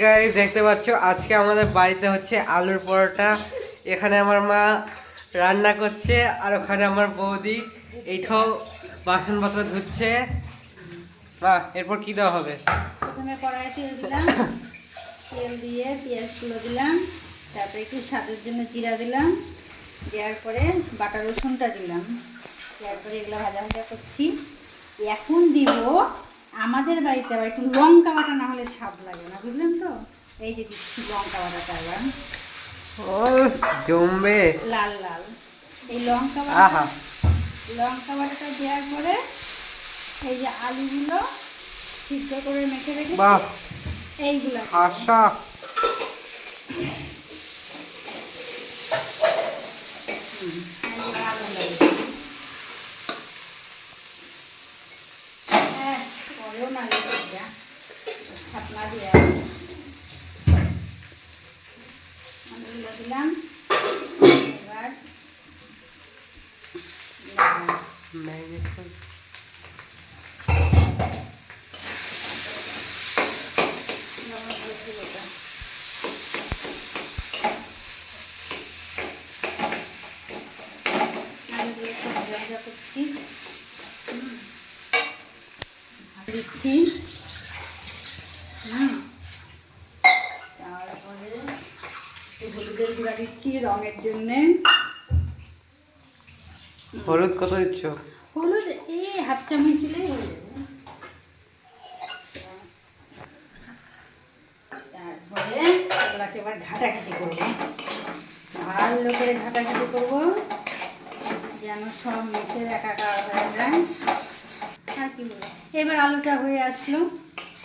Guys দেখতে পাচ্ছ আজকে আমাদের বাড়িতে হচ্ছে আলুর পরোটা। এখানে আমার মা রান্না করছে আর ওখানে আমার বৌদি এইটাও বাসনপত্র ধুচ্ছে। মা এরপর কি দেওয়া হবে? প্রথমে কড়াইয়ে তেল দিলাম, তেল দিয়ে পেঁয়াজগুলো দিলাম, তারপরে একটু স্বাদের জন্য জিরা দিলাম, দেওয়ার পরে বাটা রসুনটা দিলাম, দেওয়ার পরে এগুলো ভাজা ভাজা করছি। এখন দিব আমাদের বাড়িতে আবার একটু লঙ্কা বাটা, না হলে স্বাদ লাগে না, বুঝলেন তো? এই যে দিচ্ছি লঙ্কা বাটাটা এবার। ও জমবে লাল লাল এই লঙ্কা আহা। বাটা, লঙ্কা বাটাটা দেওয়ার পরে এই যে আলুগুলো সিদ্ধ করে মেখে রেখেছি বাহ এইগুলো আশা। দিলাম এবার করছি, দিচ্ছি। তারপরে হলুদের গুঁড়া দিচ্ছি রঙের জন্যে। হলুদ কত দিচ্ছ? হলুদ এই হাফ চামচ দিলেই হয়ে যাবে। তারপরে এগুলাকে এবার ঘাটাঘাটি করবো, ভালো করে ঘাটাঘাটি করবো যেন সব মিশে একাকার হয়ে যায়। আর কি বলবো, এবার আলুটা হয়ে আসলো,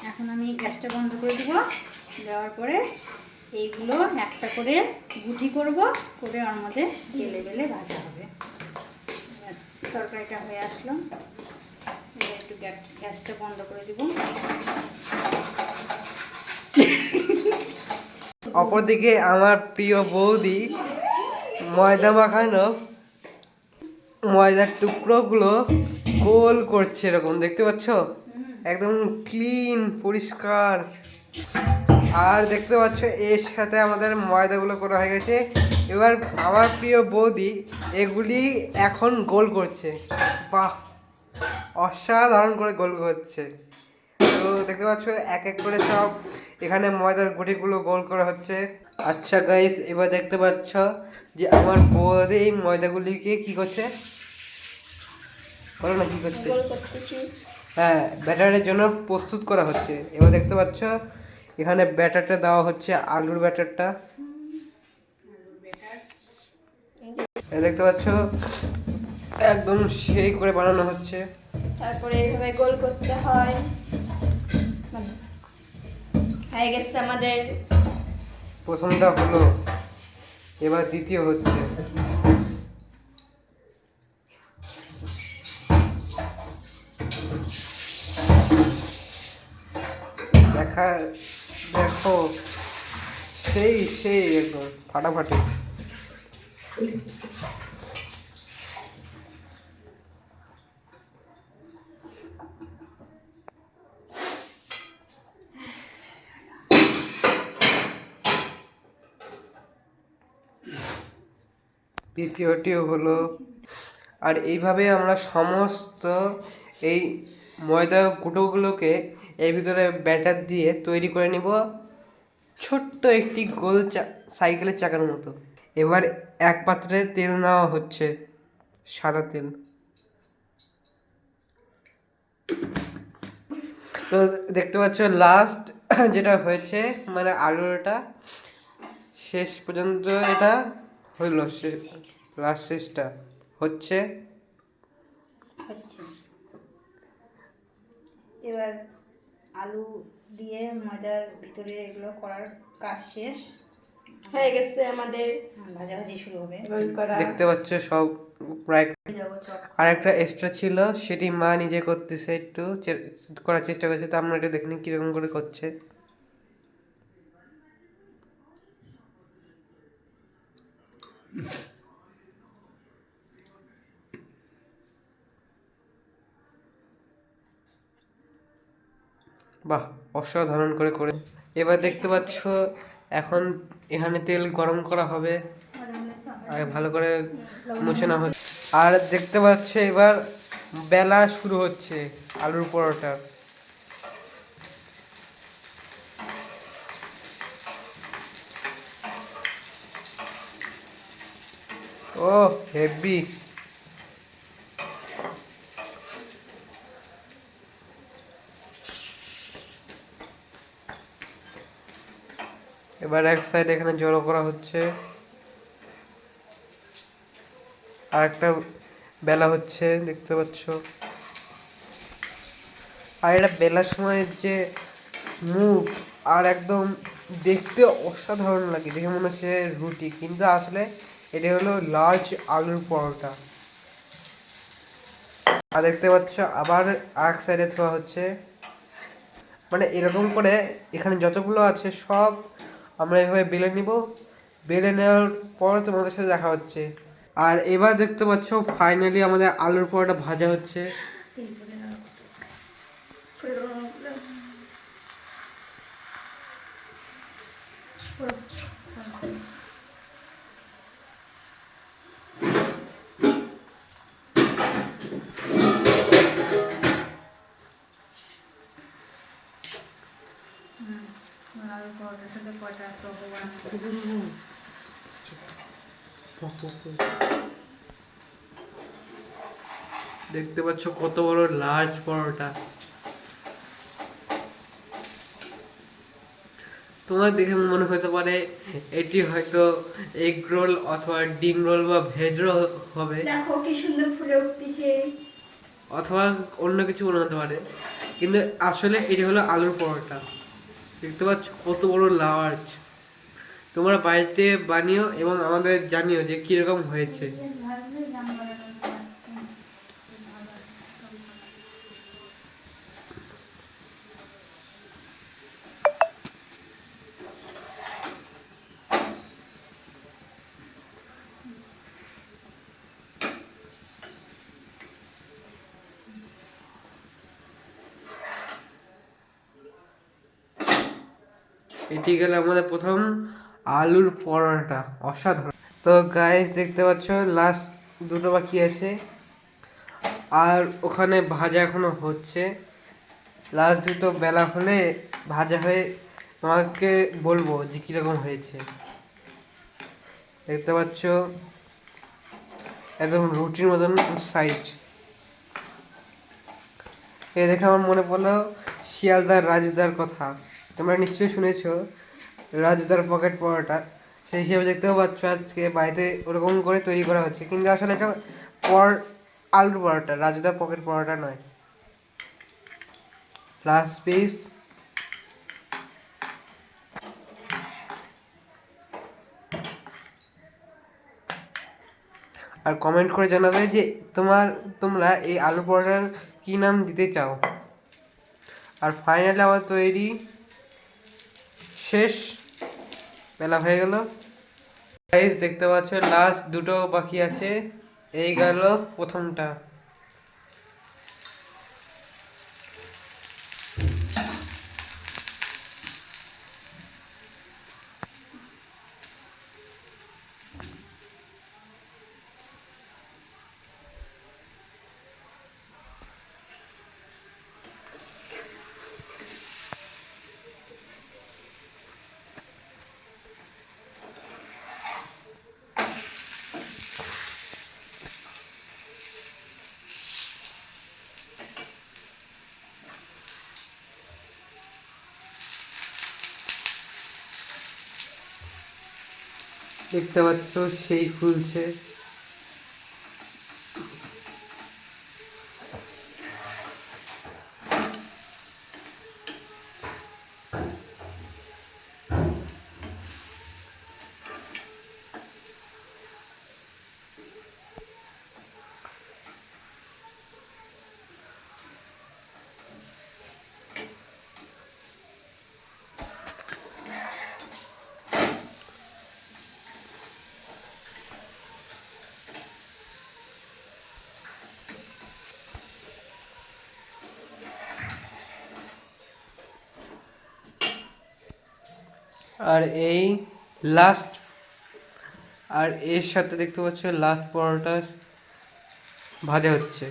এখন আমি গ্যাসটা বন্ধ করে দেবো। দেওয়ার পরে এইগুলো একটা করে গুটি করব, করে ওর মধ্যে বেলে বেলে ভাজা হবে। তরকারিটা হয়ে আসলো, এবার একটু গ্যাসটা বন্ধ করে দেবো। অপরদিকে আমার প্রিয় বৌদি ময়দা মাখানো ময়দার টুকরোগুলো গোল করছে, এরকম দেখতে পাচ্ছ, একদম ক্লিন পরিষ্কার। আর দেখতে পাচ্ছ এর সাথে আমাদের ময়দাগুলো করা হয়ে গেছে। এবার আমার প্রিয় বৌদি এগুলি এখন গোল করছে। বাহ, অসাধারণ করে গোল করছে। তো দেখতে পাচ্ছ এক এক করে সব এখানে ময়দার গুটিগুলো গোল করা হচ্ছে। আচ্ছা গাইস, এবার দেখতে পাচ্ছ যে আমার বৌদি এই ময়দাগুলিকে কি করছে, বলো না কি করছে? হ্যাঁ, ব্যাটারের জন্য প্রস্তুত করা হচ্ছে। এবার দেখতে পাচ্ছ এখানে ব্যাটারটা দেওয়া হচ্ছে, আলুর ব্যাটারটা দেখতে পাচ্ছ একদম সেই করে বানানো হচ্ছে। তারপরে এইভাবে গোল করতে হয়। হয়ে গেছে আমাদের প্রথমটা হলো, এবার দ্বিতীয় হচ্ছে। দেখো সেই সেই একদম ফাটাফাটি। দ্বিতীয়টিও হলো। আর এইভাবে আমরা সমস্ত এই ময়দা গুঁটোগুলোকে এর ভিতরে ব্যাটার দিয়ে তৈরি করে নিব ছোট্ট একটি গোল সাইকেলের চাকার মতো। এবার এক পাত্রে তেল নেওয়া হচ্ছে, সাদা তেল। তো দেখতে পাচ্ছ লাস্ট যেটা হয়েছে, মানে আলুটা শেষ পর্যন্ত এটা হইল, লাস্ট শেষটা হচ্ছে। এবার আলু দিয়ে ময়দার ভিতরে এগুলো করার কাজ শেষ, হয়ে গেছে আমাদের ভাজাভাজি শুরু হবে। গোল করা। দেখতে পাচ্ছ সব প্রায়। আর একটা এক্সট্রা ছিল, সেটি মা নিজে করতেছে, একটু করার চেষ্টা করছে। তো আমরা একটু দেখিনি কিরকম করে করছে। বাহ, অসাধারণ করে করে এবার দেখতে পাচ্ছ এখন এখানে তেল গরম করা হবে, আর ভালো করে মুছে না হচ্ছে। আর দেখতে পাচ্ছ এবার বেলা শুরু হচ্ছে আলুর পরোটা। ও হেভি! এবার এক সাইড এখানে জড়ো করা হচ্ছে, আর একটা বেলা হচ্ছে দেখতে পাচ্ছ। আর এটা বেলার সময় যে স্মুথ আর একদম দেখতে অসাধারণ লাগে, দেখে মনে হচ্ছে রুটি, কিন্তু আসলে এটা হলো লার্জ আলুর পরোটা। আর দেখতে পাচ্ছ আবার এক সাইডে ধোয়া হচ্ছে, মানে এরকম করে এখানে যতগুলো আছে সব আমরা এভাবে বেলে নিব। বেলে নেওয়ার পর তোমাদের সাথে দেখা হচ্ছে। আর এবার দেখতে পাচ্ছ ফাইনালি আমাদের আলুর পরোটা ভাজা হচ্ছে। দেখতে পাচ্ছ কত বড় লার্জ পরোটা। তোমার দেখে মনে হতে পারে এটি হয়তো এগ রোল অথবা ডিম রোল বা ভেজ রোল হবে, দেখো কি সুন্দর ফুলে উঠতেছে। অথবা অন্য কিছু মনে হতে পারে, কিন্তু আসলে এটি হলো আলুর পরোটা। দেখতে পাচ্ছ কত বড় লার্জ। তোমরা বাড়িতে বানিও এবং আমাদের জানিও যে কিরকম হয়েছে। এটি গেল আমাদের প্রথম আলুর পরোটা, অসাধারণ। তো গাইস দেখতে পাচ্ছ লাস্ট দুটো বাকি আছে, আর ওখানে ভাজা এখনো হচ্ছে। লাস্ট দুটো বেলা হলে ভাজা হয়ে তোমাকে বলবো যে কিরকম হয়েছে। দেখতে পাচ্ছ একদম রুটির মতন সাইজ। এ দেখে আমার মনে পড়লো শিয়ালদার রাজুদার কথা। তোমরা নিশ্চয়ই শুনেছো রাজুদার পকেট পরোটা। সেই হিসেবে দেখতেও পাচ্ছ আজকে বাড়িতে ওরকম করে তৈরি করা হচ্ছে, কিন্তু আসলে এটা আলুর পরোটা, রাজুদার পকেট পরোটা নয়। Last piece. আর কমেন্ট করে জানাবে যে তোমরা এই আলু পরোটার কি নাম দিতে চাও। আর ফাইনালি আমার তৈরি শেষ, বেলা হয়ে গেল। গাইস দেখতে পাচ্ছ লাস্ট দুটো বাকি আছে, এই গেল প্রথমটা। দেখতে পাচ্ছ সেই ফুলছে। আর এই লাস্ট, আর এর সাথে দেখতে পাচ্ছ লাস্ট পরোটা ভাজা হচ্ছে।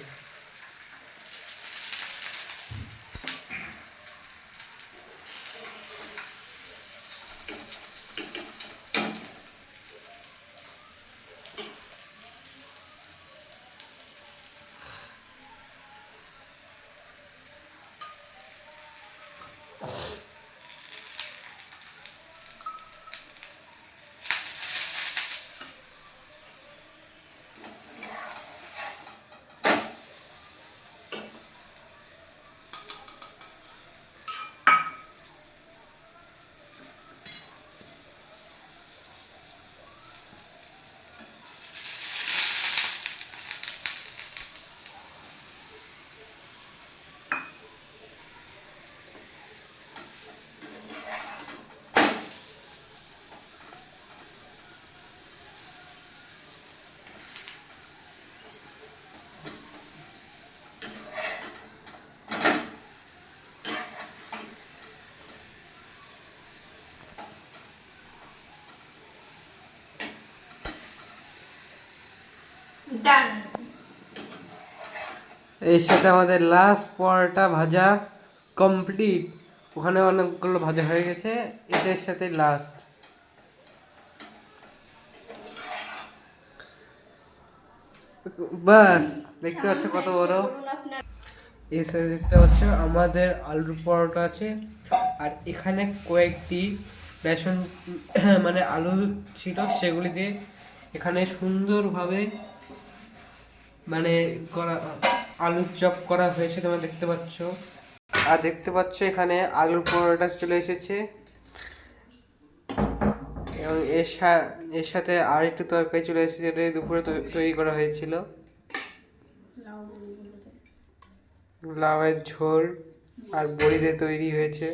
ডান। এর সাথে আমাদের লাস্ট পরোটা ভাজা কমপ্লিট। ওখানে অনেকগুলো ভাজা হয়ে গেছে, এটার সাথে লাস্ট। বাস, দেখতে পাচ্ছ কত বড়। বলুন আপনার। এই সাইডে দেখতে পাচ্ছ আমাদের আলুর পরোটা আছে, আর এখানে কয়েকটি বেসন মানে আলু ছিল, সেগুলি দিয়ে এখানে সুন্দরভাবে মানে করা আলুর চপ করা হয়েছে, তোমরা দেখতে পাচ্ছ। আর দেখতে পাচ্ছ এখানে আলুর পরোটা চলে এসেছে, এবং এর সাথে আর একটু তরকারি চলে এসেছে, যেটা দুপুরে তৈরি করা হয়েছিল। লাউয়ের ঝোল আর বড়ি দিয়ে তৈরি হয়েছে।